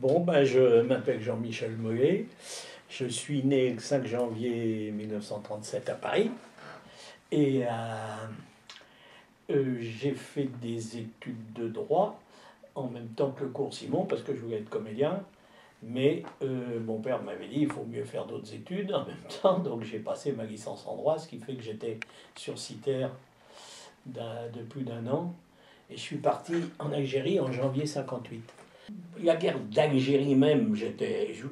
Bon, ben, je m'appelle Jean-Michel Mollet. Je suis né le 5 janvier 1937 à Paris. Et j'ai fait des études de droit en même temps que le cours Simon parce que je voulais être comédien. Mais mon père m'avait dit il faut mieux faire d'autres études en même temps. Donc j'ai passé ma licence en droit, ce qui fait que j'étais sursitaire de plus d'un an. Et je suis parti en Algérie en janvier 58. La guerre d'Algérie même,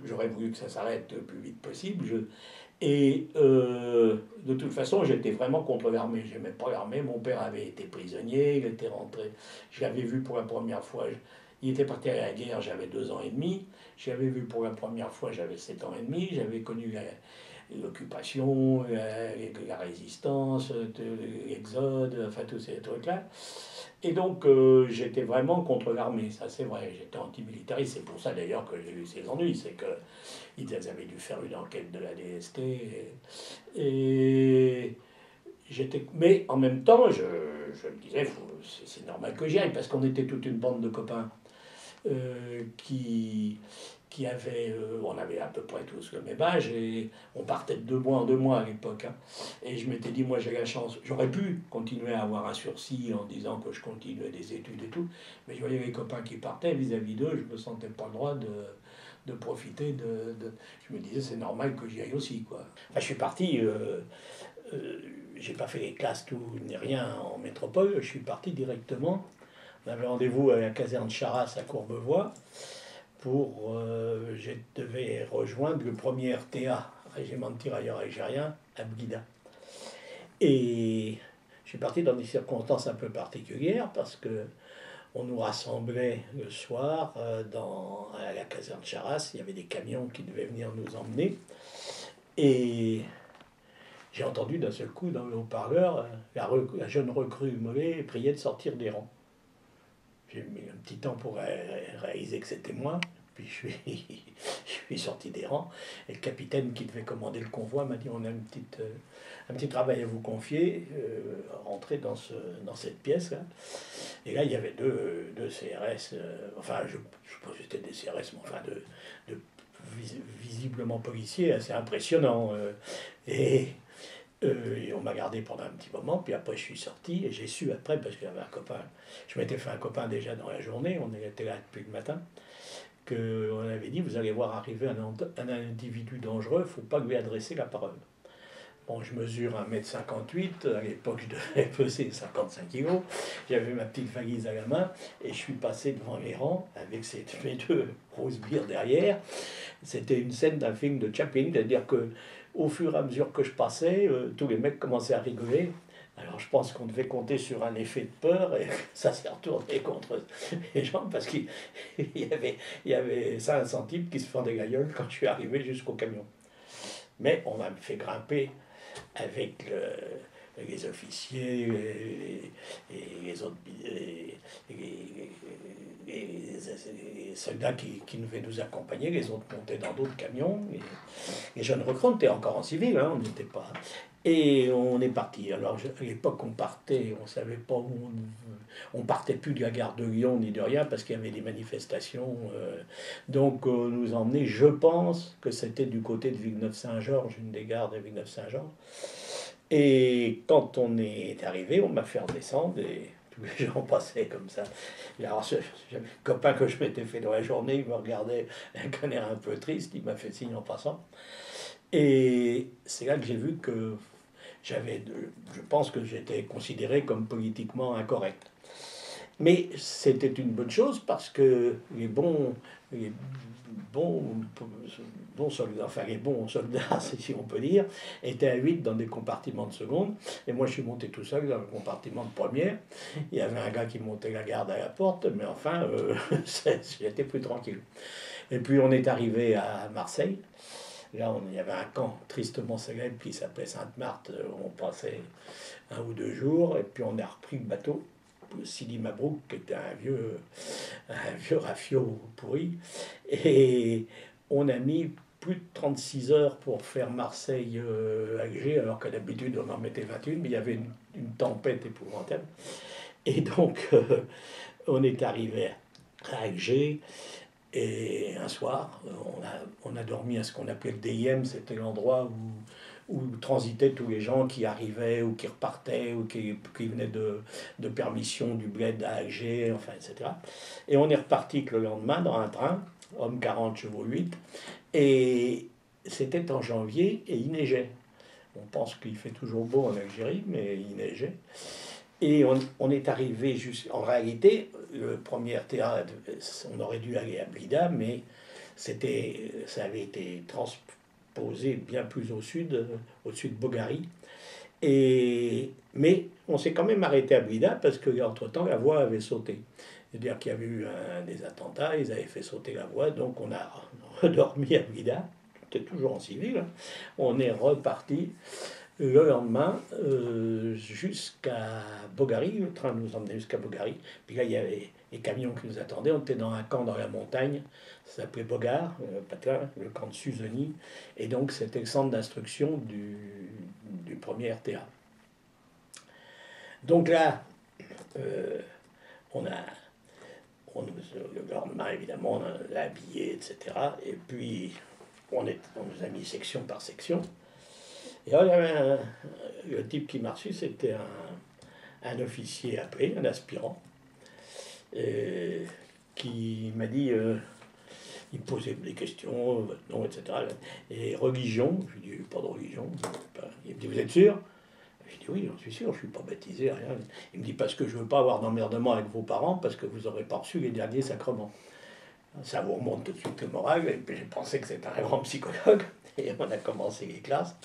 j'aurais voulu que ça s'arrête le plus vite possible. De toute façon, j'étais vraiment contre l'armée. J'aimais pas l'armée. Mon père avait été prisonnier, il était rentré. Je l'avais vu pour la première fois. Il était parti à la guerre, j'avais 2 ans et demi. Je l'avais vu pour la première fois, j'avais 7 ans et demi. J'avais connu l'occupation, la résistance, l'exode, enfin tous ces trucs-là. Et donc j'étais vraiment contre l'armée, ça c'est vrai, j'étais antimilitariste, c'est pour ça d'ailleurs que j'ai eu ces ennuis, c'est qu'ils avaient dû faire une enquête de la DST. Et mais en même temps, je me disais, c'est normal que j'y aille, parce qu'on était toute une bande de copains qui avait, on avait à peu près tous le même âge, et on partait de 2 mois en 2 mois à l'époque. Hein. Et je m'étais dit, moi j'ai la chance, j'aurais pu continuer à avoir un sursis en disant que je continuais des études et tout, mais je voyais les copains qui partaient, vis-à-vis d'eux, je me sentais pas le droit de profiter Je me disais, c'est normal que j'y aille aussi, quoi. Enfin, je suis parti, j'ai pas fait les classes, tout, ni rien en métropole, je suis parti directement. On avait rendez-vous à la caserne Charras à Courbevoie je devais rejoindre le premier RTA, Régiment de tirailleurs algériens, à Blida. Et je suis parti dans des circonstances un peu particulières parce que on nous rassemblait le soir à la caserne Charras. Il y avait des camions qui devaient venir nous emmener. Et j'ai entendu d'un seul coup dans le haut-parleur la jeune recrue Mollet prier de sortir des rangs. J'ai mis un petit temps pour réaliser que c'était moi. Puis je suis sorti des rangs. Et le capitaine qui devait commander le convoi m'a dit on a un petit travail à vous confier. Rentrez dans cette pièce. Là. Et là, il y avait deux CRS. Enfin, je suppose que c'était des CRS, mais enfin, de visiblement policiers, assez impressionnants. Et on m'a gardé pendant un petit moment, puis après je suis sorti, et j'ai su après, parce qu'il y avait un copain, je m'étais fait un copain déjà dans la journée, on était là depuis le matin, qu'on avait dit, vous allez voir arriver un individu dangereux, il ne faut pas lui adresser la parole. Bon, je mesure 1,58 m, à l'époque je devais peser 55 kilos, j'avais ma petite valise à la main, et je suis passé devant les rangs avec mes 2 grosses bières derrière. C'était une scène d'un film de Chaplin, c'est-à-dire que au fur et à mesure que je passais, tous les mecs commençaient à rigoler. Alors je pense qu'on devait compter sur un effet de peur et ça s'est retourné contre les gens parce qu'il y avait 500 types qui se fendaient la gueule quand je suis arrivé jusqu'au camion. Mais on m'a fait grimper avec les officiers et les autres les soldats qui devaient nous accompagner, les autres montaient dans d'autres camions. Et les jeunes recrues étaient encore en civil, hein, on n'était pas. Et on est parti. Alors à l'époque, on partait, on savait pas où on partait plus de la gare de Lyon ni de rien parce qu'il y avait des manifestations. Donc on nous emmenait, je pense que c'était du côté de Villeneuve-Saint-Georges, une des gares de Villeneuve-Saint-Georges. Et quand on est arrivé, on m'a fait redescendre et tous les gens passaient comme ça. Et alors, j'avais un copain que je m'étais fait dans la journée, il me regardait avec un air un peu triste, il m'a fait signe en passant. Et c'est là que j'ai vu que je pense que j'étais considéré comme politiquement incorrect. Mais c'était une bonne chose parce que les bons, bons soldats, enfin les bons soldats, si on peut dire, étaient à 8 dans des compartiments de seconde. Et moi, je suis monté tout seul dans le compartiment de première. Il y avait un gars qui montait la garde à la porte, mais enfin, j'étais plus tranquille. Et puis, on est arrivé à Marseille. Là, il y avait un camp tristement célèbre qui s'appelait Sainte-Marthe, où on passait 1 ou 2 jours, et puis on a repris le bateau. Sidi Mabrouk, qui était un vieux rafio pourri. Et on a mis plus de 36 heures pour faire Marseille-Alger, alors qu'à d'habitude on en mettait 21, mais il y avait une tempête épouvantable. Et donc on est arrivé à Alger. Et un soir, on a dormi à ce qu'on appelait le DIM, c'était l'endroit où transitaient tous les gens qui arrivaient ou qui repartaient ou qui venaient de permission du bled à Alger, enfin, etc. Et on est reparti que le lendemain dans un train, homme 40, chevaux 8, et c'était en janvier et il neigeait. On pense qu'il fait toujours beau en Algérie, mais il neigeait. Et on est arrivé en réalité, le premier théâtre, on aurait dû aller à Blida, mais ça avait été transposé bien plus au-dessus de Bogari. Mais on s'est quand même arrêté à Blida parce qu'entre-temps, la voie avait sauté. C'est-à-dire qu'il y avait eu des attentats, ils avaient fait sauter la voie, donc on a redormi à Blida. C'était toujours en civil. Hein. On est reparti le lendemain jusqu'à Bogari. Le train nous emmenait jusqu'à Bogari. Puis là, il y avait les camions qui nous attendaient. On était dans un camp dans la montagne. Ça s'appelait Bogar, le camp de Suzony. Et donc, c'était le centre d'instruction du premier RTA. Donc là, on a... le lendemain, évidemment, on l'a habillé, etc. Et puis, on nous a mis section par section. Et alors, il y avait le type qui m'a reçu, c'était un officier appelé, un aspirant, qui m'a dit, il me posait des questions, votre nom, etc. Et religion, je lui ai dit, pas de religion. Il me dit, vous êtes sûr? Je dis oui, j'en suis sûr, je ne suis pas baptisé, rien. Il me dit, parce que je ne veux pas avoir d'emmerdement avec vos parents, parce que vous n'aurez pas reçu les derniers sacrements. Ça vous remonte tout de suite le moral, et puis j'ai pensé que c'était un grand psychologue, et on a commencé les classes.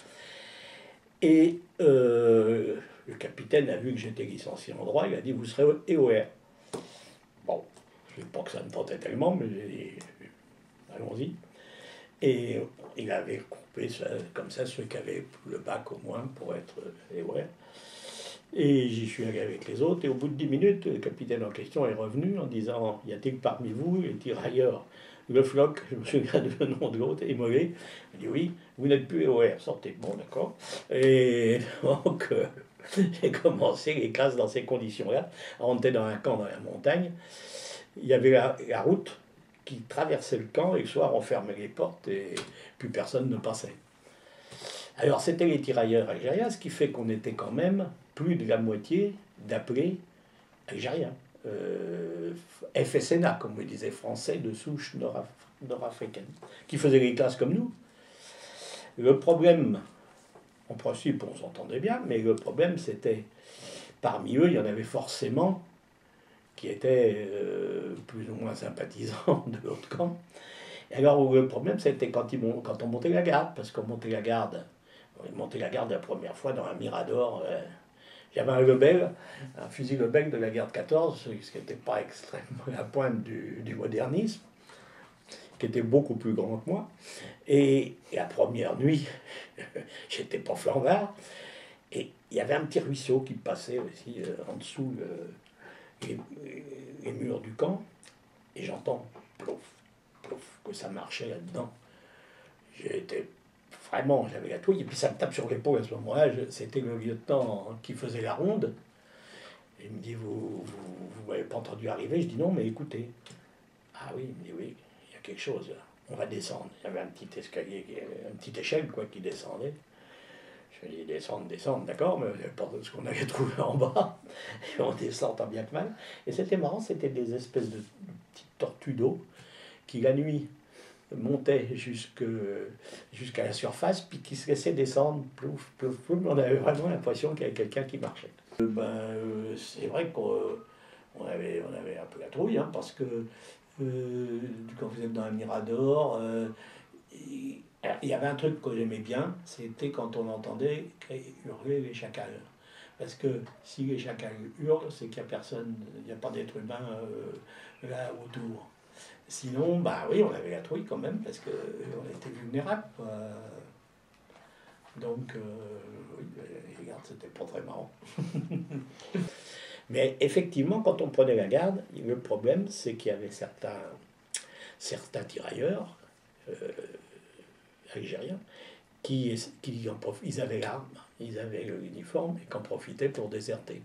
Et le capitaine a vu que j'étais licencié en droit, il a dit, vous serez EOR. Bon, je ne sais pas que ça me tentait tellement, mais j'ai dit, allons-y. Et il avait coupé ça, comme ça ceux qui avaient le bac au moins pour être EOR. Et j'y suis allé avec les autres, et au bout de 10 minutes, le capitaine en question est revenu en disant, y a-t-il parmi vous les tirailleurs Le Floc, je me souviens du nom de l'autre, et Mollet. Il dit oui, vous n'êtes plus EOR, sortez. Bon, d'accord. Et donc, j'ai commencé les classes dans ces conditions-là. On était dans un camp dans la montagne. Il y avait la route qui traversait le camp, et le soir, on fermait les portes, et plus personne ne passait. Alors, c'était les tirailleurs algériens, ce qui fait qu'on était quand même plus de la moitié d'appelés algériens. FSNA, comme on disait, français de souche nord-africaine, qui faisaient les classes comme nous. Le problème, en principe, on s'entendait bien, mais le problème, c'était, parmi eux, il y en avait forcément qui étaient plus ou moins sympathisants de l'autre camp. Et alors, le problème, c'était quand on montait la garde, parce qu'on montait la garde, la première fois dans un Mirador. J'avais un Lebel, un fusil Lebel de la guerre de 14, ce qui n'était pas extrêmement la pointe du modernisme, qui était beaucoup plus grand que moi. Et la première nuit, j'étais pas flambard, et il y avait un petit ruisseau qui passait aussi en dessous les murs du camp, et j'entends plouf, plouf, que ça marchait là-dedans. J'étais vraiment, j'avais la touille, et puis ça me tape sur l'épaule à ce moment-là. C'était le lieutenant qui faisait la ronde. Il me dit, vous m'avez pas entendu arriver? Je dis non, mais écoutez. Ah oui, il me dit oui, il y a quelque chose là. On va descendre. Il y avait un petit escalier, une petite échelle quoi, qui descendait. Je lui dis descendre, d'accord, mais pas ce qu'on avait trouvé en bas. Et on descend tant bien que mal. Et c'était marrant, c'était des espèces de petites tortues d'eau qui la nuit montait jusqu'à la surface, puis qui se laissait descendre, plouf, plouf, plouf. On avait vraiment l'impression qu'il y avait quelqu'un qui marchait. C'est vrai qu'on avait un peu la trouille, hein, parce que quand vous êtes dans un mirador, il y avait un truc que j'aimais bien, c'était quand on entendait hurler les chacals. Parce que si les chacals hurlent, c'est qu'il n'y a personne, il n'y a pas d'être humain là autour. Sinon, bah oui, on avait la trouille quand même, parce qu'on était vulnérable. Donc, oui, regarde, c'était pas très marrant. Mais effectivement, quand on prenait la garde, le problème, c'est qu'il y avait certains tirailleurs algériens ils avaient l'arme, ils avaient l'uniforme, et qu'en profitaient pour déserter.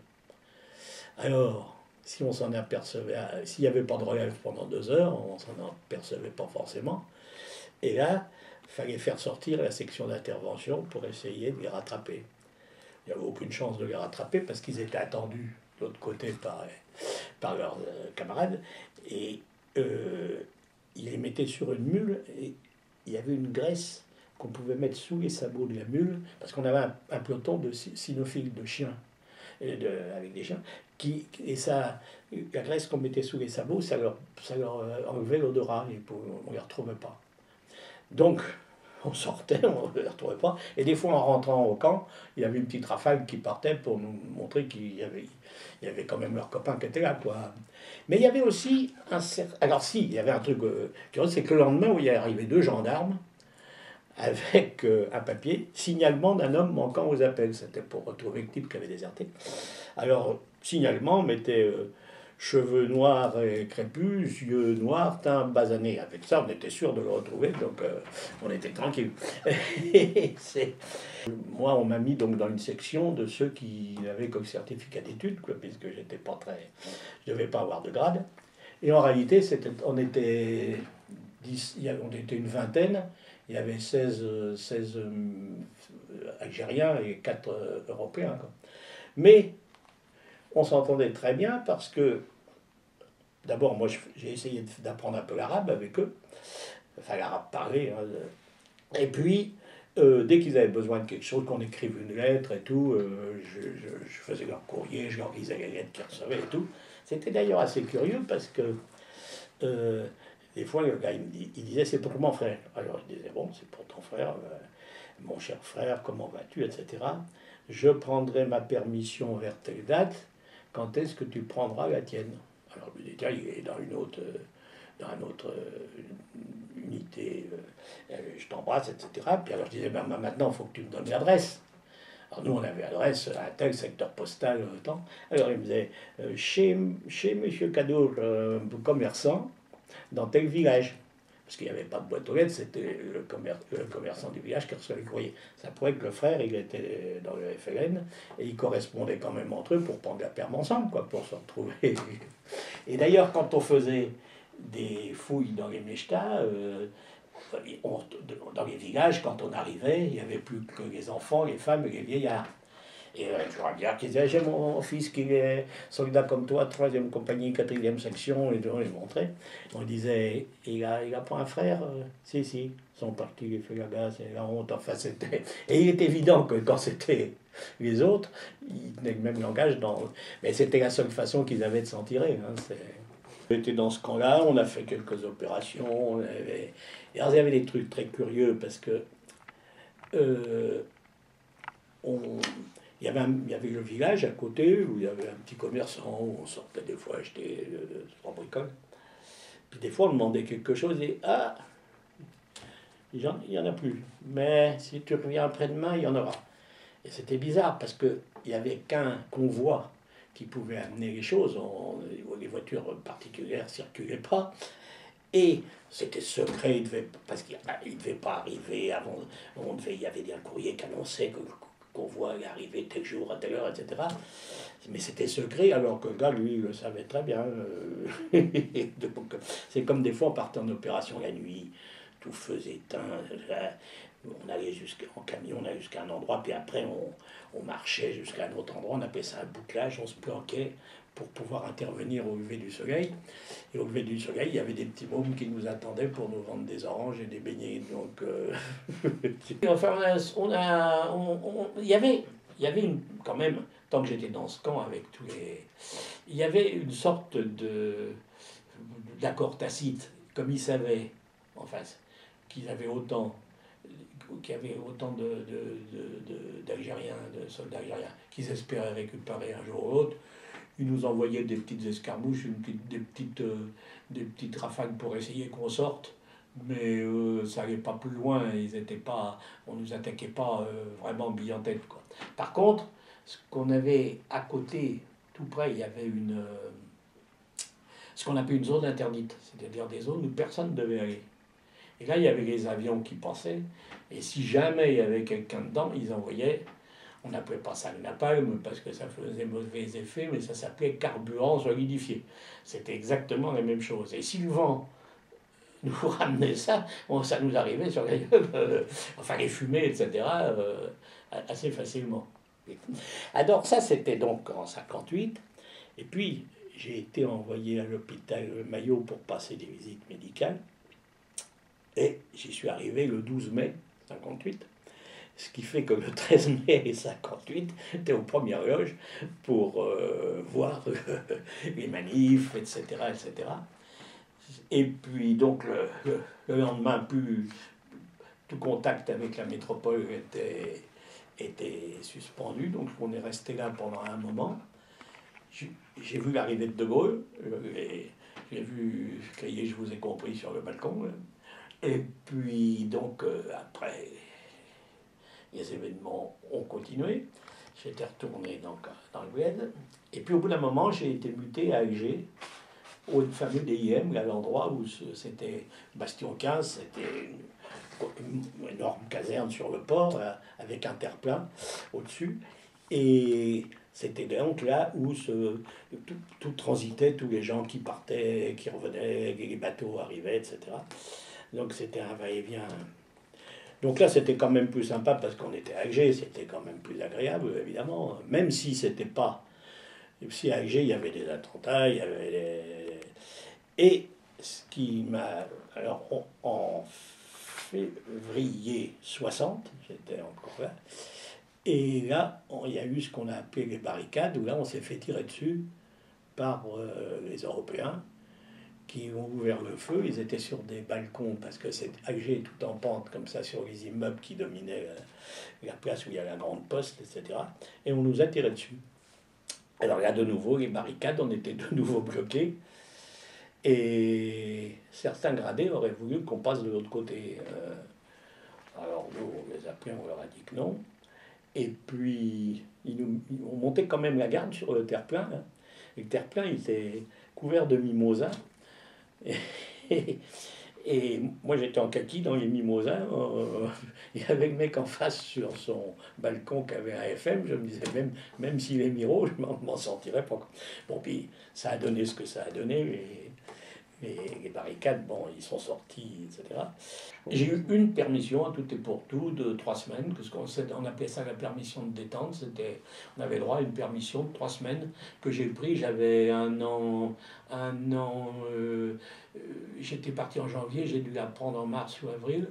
Alors, si on s'en apercevait, s'il n'y avait pas de relève pendant 2 heures, on s'en apercevait pas forcément. Et là, il fallait faire sortir la section d'intervention pour essayer de les rattraper. Il n'y avait aucune chance de les rattraper parce qu'ils étaient attendus de l'autre côté par leurs camarades. Et ils les mettaient sur une mule et il y avait une graisse qu'on pouvait mettre sous les sabots de la mule parce qu'on avait un peloton de cynophiles, de chiens, avec des chiens. Et ça, la graisse qu'on mettait sous les sabots, ça leur enlevait l'odorat et on ne les retrouvait pas. Donc, on sortait, on ne les retrouvait pas. Et des fois, en rentrant au camp, il y avait une petite rafale qui partait pour nous montrer qu'il y avait quand même leurs copains qui étaient là, quoi. Mais il y avait aussi un certain... Alors si, il y avait un truc curieux, c'est que le lendemain, où il y est arrivé 2 gendarmes avec un papier, signalement d'un homme manquant aux appels. C'était pour retrouver le type qui avait déserté. Alors, signalement mettait cheveux noirs et crépus, yeux noirs, teint basané. Avec ça, on était sûr de le retrouver, donc on était tranquille. Moi, on m'a mis donc dans une section de ceux qui n'avaient qu'un certificat d'études, puisque j'étais pas très, je devais pas avoir de grade. Et en réalité, on était une vingtaine. Il y avait 16 Algériens et 4 Européens, quoi. Mais on s'entendait très bien parce que, d'abord, moi, j'ai essayé d'apprendre un peu l'arabe avec eux, enfin l'arabe parlé, hein. Et puis, dès qu'ils avaient besoin de quelque chose, qu'on écrive une lettre et tout, je faisais leur courrier, je leur lisais les lettres qu'ils recevaient et tout. C'était d'ailleurs assez curieux parce que des fois, le gars, il disait, c'est pour mon frère. Alors, il disait, bon, c'est pour ton frère, mon cher frère, comment vas-tu, etc. Je prendrai ma permission vers telle date. Quand est-ce que tu prendras la tienne? Alors, le détail, il est dans une autre unité, je t'embrasse, etc. Puis alors, je disais, ben, maintenant, il faut que tu me donnes l'adresse. Alors, nous, on avait l'adresse à tel secteur postal, temps. Alors, il me disait, chez Monsieur Cadeau, commerçant, dans tel village. Parce qu'il n'y avait pas de boîte aux lettres, c'était le commerçant du village qui recevait le courrier. Ça prouvait que le frère, il était dans le FLN, et ils correspondaient quand même entre eux pour prendre la perme ensemble, quoi, pour se retrouver. Et d'ailleurs, quand on faisait des fouilles dans les Mechtas, dans les villages, quand on arrivait, il n'y avait plus que les enfants, les femmes et les vieillards. Et je vois bien qu'ils disaient, j'ai mon fils qui est soldat comme toi, 3e compagnie, 4e section, et on les montrait. On disait, il a pas un frère? Si, ils sont partis, il fait la gaze, et la honte, enfin c'était... Et il est évident que quand c'était les autres, ils tenaient le même langage, mais c'était la seule façon qu'ils avaient de s'en tirer. Hein, J'étais dans ce camp-là, on a fait quelques opérations, et alors, il y avait des trucs très curieux, parce que... il y avait le village à côté où il y avait un petit commerçant où on sortait des fois acheter 3 bricoles. Puis des fois on demandait quelque chose et ah, il n'y en a plus. Mais si tu reviens après-demain, il y en aura. Et c'était bizarre parce qu'il n'y avait qu'un convoi qui pouvait amener les choses. Les voitures particulières ne circulaient pas. Et c'était secret, parce qu'il ne devait pas arriver avant. Il y avait un courrier qui annonçait qu'on voit arriver tel jour, à telle heure, etc. Mais c'était secret, alors que le gars, lui, le savait très bien. Donc, c'est comme des fois, on partait en opération la nuit, tout feu éteint. On allait en camion, on allait jusqu'à un endroit, puis après, on marchait jusqu'à un autre endroit. On appelait ça un bouclage, on se planquait pour pouvoir intervenir au lever du soleil. Et au lever du soleil, il y avait des petits mômes qui nous attendaient pour nous vendre des oranges et des beignets. Donc, enfin, il y avait quand même, tant que j'étais dans ce camp avec tous les... Il y avait une sorte d'accord tacite, comme ils savaient, en face, qu'il y avait autant d'Algériens, de soldats algériens, qu'ils espéraient récupérer un jour ou l'autre. Ils nous envoyaient des petites escarmouches, des petites rafales pour essayer qu'on sorte, mais ça n'allait pas plus loin. On ne nous attaquait pas vraiment bille en tête, quoi. Par contre, ce qu'on avait à côté, tout près, il y avait ce qu'on appelait une zone interdite, c'est-à-dire des zones où personne ne devait aller. Et là, il y avait les avions qui passaient, et si jamais il y avait quelqu'un dedans, ils envoyaient On n'appelait pas ça le napalm parce que ça faisait mauvais effet, mais ça s'appelait carburant solidifié. C'était exactement la même chose. Et si le vent nous ramenait ça, bon, ça nous arrivait sur la gueule, enfin les fumées, etc., assez facilement. Alors ça, c'était donc en 58. Et puis, j'ai été envoyé à l'hôpital Maillot pour passer des visites médicales. Et j'y suis arrivé le 12 mai 58. Ce qui fait que le 13 mai 58, j'étais aux premières loges pour voir les manifs, etc., etc. Et puis donc le lendemain, plus tout contact avec la métropole était suspendu, donc on est resté là pendant un moment. J'ai vu l'arrivée de Gaulle, j'ai vu crier "Je vous ai compris" sur le balcon. Et puis donc après, les événements ont continué. J'étais retourné donc dans le bled. Et puis au bout d'un moment, j'ai été muté à Alger, au fameux DIM, à l'endroit où c'était Bastion 15, c'était une énorme caserne sur le port, avec un terre-plein au-dessus. Et c'était donc là où tout transitait, tous les gens qui partaient, qui revenaient, les bateaux arrivaient, etc. Donc c'était un va-et-vient. Donc là, c'était quand même plus sympa parce qu'on était à Alger, c'était quand même plus agréable, évidemment. Même si c'était pas. Si à Alger, il y avait des attentats, il y avait Et ce qui m'a. Alors, en février 60, j'étais encore là, et là, il y a eu ce qu'on a appelé les barricades, où là, on s'est fait tirer dessus par les Européens qui ont ouvert le feu. Ils étaient sur des balcons, parce que c'est Alger tout en pente, comme ça, sur les immeubles qui dominaient la place où il y a la grande poste, etc. Et on nous a tiré dessus. Alors là, de nouveau, les barricades, on était de nouveau bloqués. Et certains gradés auraient voulu qu'on passe de l'autre côté. Alors nous, on les a pris, on leur a dit que non. Et puis, on montait quand même la garde sur le terre-plein. Hein. Et le terre-plein, il était couvert de mimosas. Et moi, j'étais en kaki dans les mimosas. Il y avait le mec en face sur son balcon qui avait un FM. Je me disais, même s'il est miro, je m'en sentirais pas. Bon, puis ça a donné ce que ça a donné. Les barricades, bon, ils sont sortis, etc. J'ai eu une permission, à tout et pour tout, de 3 semaines, parce qu'on appelait ça la permission de détente. On avait droit à une permission de 3 semaines que j'ai pris. J'avais un an. J'étais parti en janvier, j'ai dû la prendre en mars ou avril.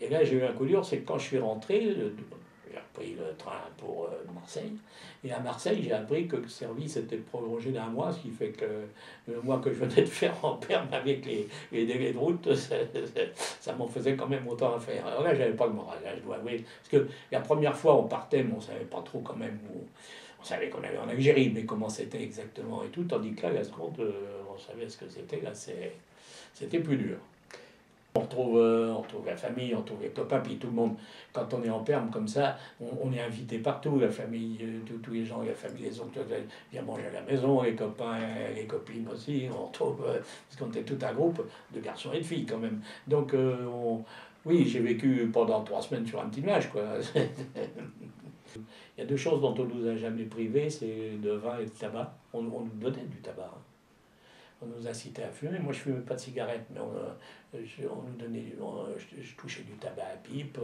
Et là, j'ai eu un coup dur, c'est que quand je suis rentré, j'ai repris le train pour Marseille. Et à Marseille, j'ai appris que le service était prolongé d'1 mois, ce qui fait que le mois que je venais de faire en perme avec les délais de route, ça m'en faisait quand même autant à faire. Alors là, j'avais pas le moral, là, je dois avouer. Parce que la première fois, on partait, mais on savait pas trop quand même où. On savait qu'on allait en Algérie, mais comment c'était exactement et tout. Tandis que là, la seconde, on savait ce que c'était. Là, c'était plus dur. On retrouve la famille, on retrouve les copains, puis tout le monde, quand on est en perme comme ça, on est invité partout, la famille, tous les gens, la famille, les oncles viennent manger à la maison, les copains, les copines aussi, on retrouve, parce qu'on était tout un groupe de garçons et de filles quand même. Donc, oui, j'ai vécu pendant 3 semaines sur un petit nuage, quoi. Il y a 2 choses dont on nous a jamais privés, c'est de vin et de tabac. On nous donnait du tabac. Hein. On nous incitait à fumer. Moi, je fumais pas de cigarette, mais on nous donnait, je touchais du tabac à pipe.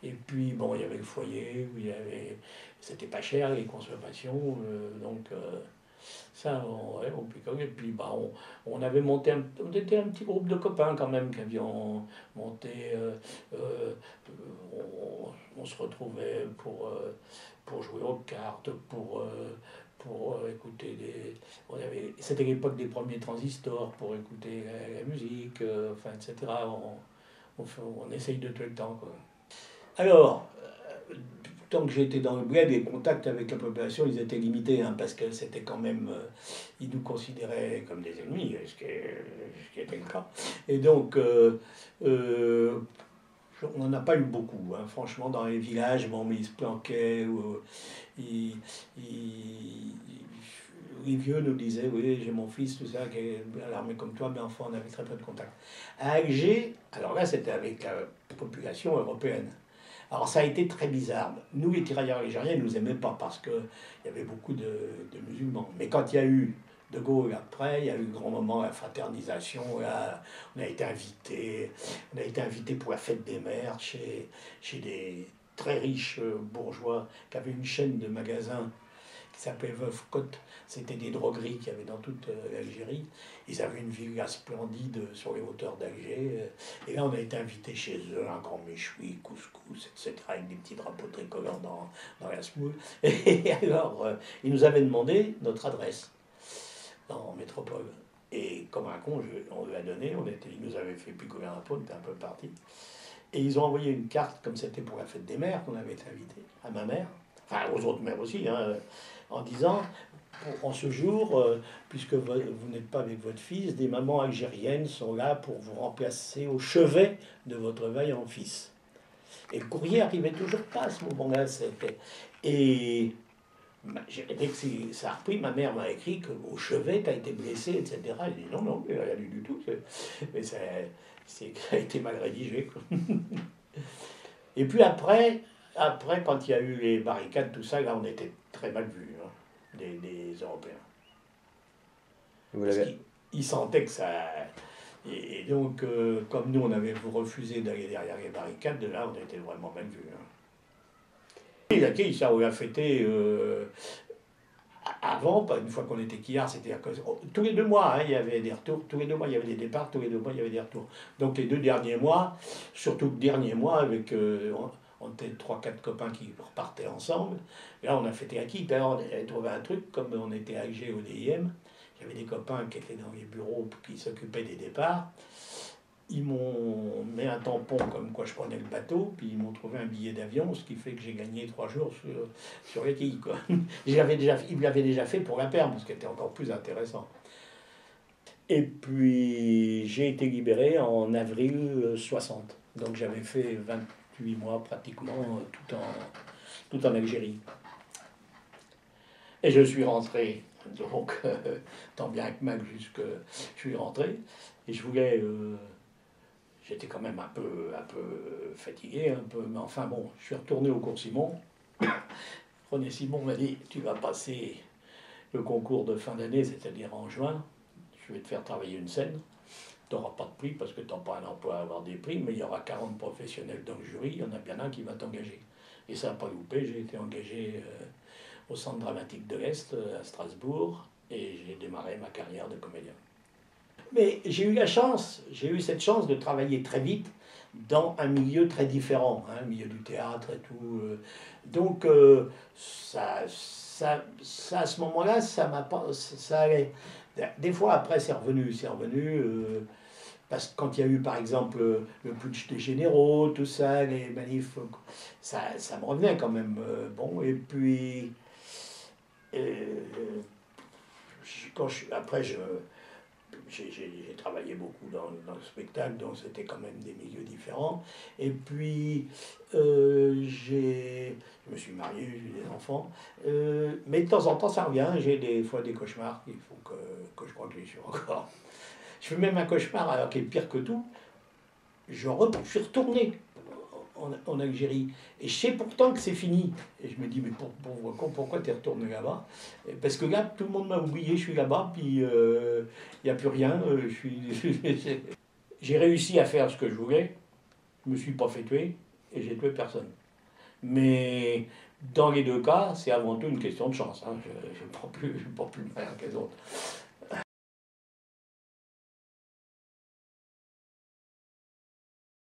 Et puis, bon, il y avait le foyer, où c'était pas cher, les consommations. Donc, ça, on picolait. Et puis, bah, on avait monté, on était un petit groupe de copains quand même qui avions monté. On se retrouvait pour jouer aux cartes, pour écouter c'était l'époque des premiers transistors, pour écouter la musique, enfin, etc. On essaye de tout le temps, quoi. Alors, tant que j'étais dans le bled, les contacts avec la population, ils étaient limités, hein, parce que c'était quand même. Ils nous considéraient comme des ennemis, ce qui était le cas. Et donc, on n'en a pas eu beaucoup, hein. Franchement, dans les villages, bon, mais ils se planquaient, les vieux nous disaient, oui, j'ai mon fils, tout ça, qui est à l'armée comme toi, mais enfin, on avait très peu de contact. À Alger, alors là, c'était avec la population européenne. Alors ça a été très bizarre. Nous, les tirailleurs algériens, ils ne nous aimaient pas parce qu'il y avait beaucoup de musulmans. Mais quand il y a eu De Gaulle après, il y a eu le grand moment, la fraternisation, là, on a été invité pour la fête des mères chez des très riches bourgeois qui avaient une chaîne de magasins qui s'appelait Veuve Côte. C'était des drogueries qu'il y avait dans toute l'Algérie. Ils avaient une villa splendide sur les hauteurs d'Alger. Et là, on a été invité chez eux, un grand méchoui, couscous, etc., avec des petits drapeaux tricolores dans la semoule. Et alors, ils nous avaient demandé notre adresse en métropole. Et comme un con, on lui a donné, ils nous avaient fait picoler un pot, on était un peu parti. Et ils ont envoyé une carte, comme c'était pour la fête des mères, qu'on avait été invité, à ma mère, enfin aux autres mères aussi, hein, en disant, en ce jour, puisque vous n'êtes pas avec votre fils, des mamans algériennes sont là pour vous remplacer au chevet de votre vaillant fils. Et le courrier arrivait toujours pas à ce moment-là. Et dès que ça a repris, ma mère m'a écrit qu'au chevet, tu as été blessé, etc. J'ai dit non, non, il n'y a rien du tout. Mais ça a été mal rédigé, quoi. Et puis après, quand il y a eu les barricades, tout ça, là, on était très mal vus, hein, des Européens. Parce qu'ils sentaient que ça... Et donc, comme nous, on avait refusé d'aller derrière les barricades, de là, on était vraiment mal vus. Hein. Et la quille, ça, on l'a fêté avant, une fois qu'on était quillard, c'était tous les 2 mois, hein, il y avait des retours, tous les 2 mois, il y avait des départs, tous les 2 mois, il y avait des retours. Donc les 2 derniers mois, surtout le dernier mois, avec... on était 3-4 copains qui repartaient ensemble. Et là, on a fêté à qui? D'ailleurs, on avait trouvé un truc, comme on était à Alger au DIM, j'avais des copains qui étaient dans les bureaux qui s'occupaient des départs. Ils m'ont mis un tampon comme quoi je prenais le bateau, puis ils m'ont trouvé un billet d'avion, ce qui fait que j'ai gagné 3 jours sur les quilles, quoi. Ils l'avaient déjà fait pour la perme, ce qui était encore plus intéressant. Et puis j'ai été libéré en avril 60. Donc j'avais fait 28 mois pratiquement tout en Algérie. Et je suis rentré, donc tant bien que mal, je suis rentré. Et je voulais... j'étais quand même un peu fatigué, un peu, mais enfin bon, je suis retourné au cours Simon. René Simon m'a dit, tu vas passer le concours de fin d'année, c'est-à-dire en juin, je vais te faire travailler une scène. Tu n'auras pas de prix parce que tu n'as pas un emploi à avoir des prix, mais il y aura 40 professionnels dans le jury, il y en a bien un qui va t'engager. Et ça n'a pas loupé, j'ai été engagé au Centre dramatique de l'Est, à Strasbourg, et j'ai démarré ma carrière de comédien. Mais j'ai eu cette chance de travailler très vite dans un milieu très différent, hein, le milieu du théâtre et tout. Donc, à ce moment-là, ça m'a pas, ça allait. Des fois, après, c'est revenu. Parce que quand il y a eu, par exemple, le putsch des généraux, tout ça, les manifs, ça me revenait quand même. Bon, et puis, après, j'ai travaillé beaucoup dans le spectacle, donc c'était quand même des milieux différents. Et puis, je me suis marié, j'ai eu des enfants. Mais de temps en temps, ça revient. J'ai des fois des cauchemars qu'il faut que je crois que j'y suis encore. Je fais même un cauchemar, alors qui est pire que tout. Je suis retourné en Algérie. Et je sais pourtant que c'est fini. Et je me dis, mais pourquoi tu es retourné là-bas? Parce que là, tout le monde m'a oublié, je suis là-bas, puis il n'y a plus rien. J'ai réussi à faire ce que je voulais. Je ne me suis pas fait tuer, et j'ai tué personne. Mais dans les 2 cas, c'est avant tout une question de chance. Hein. Je ne prends plus le meilleur que les autres.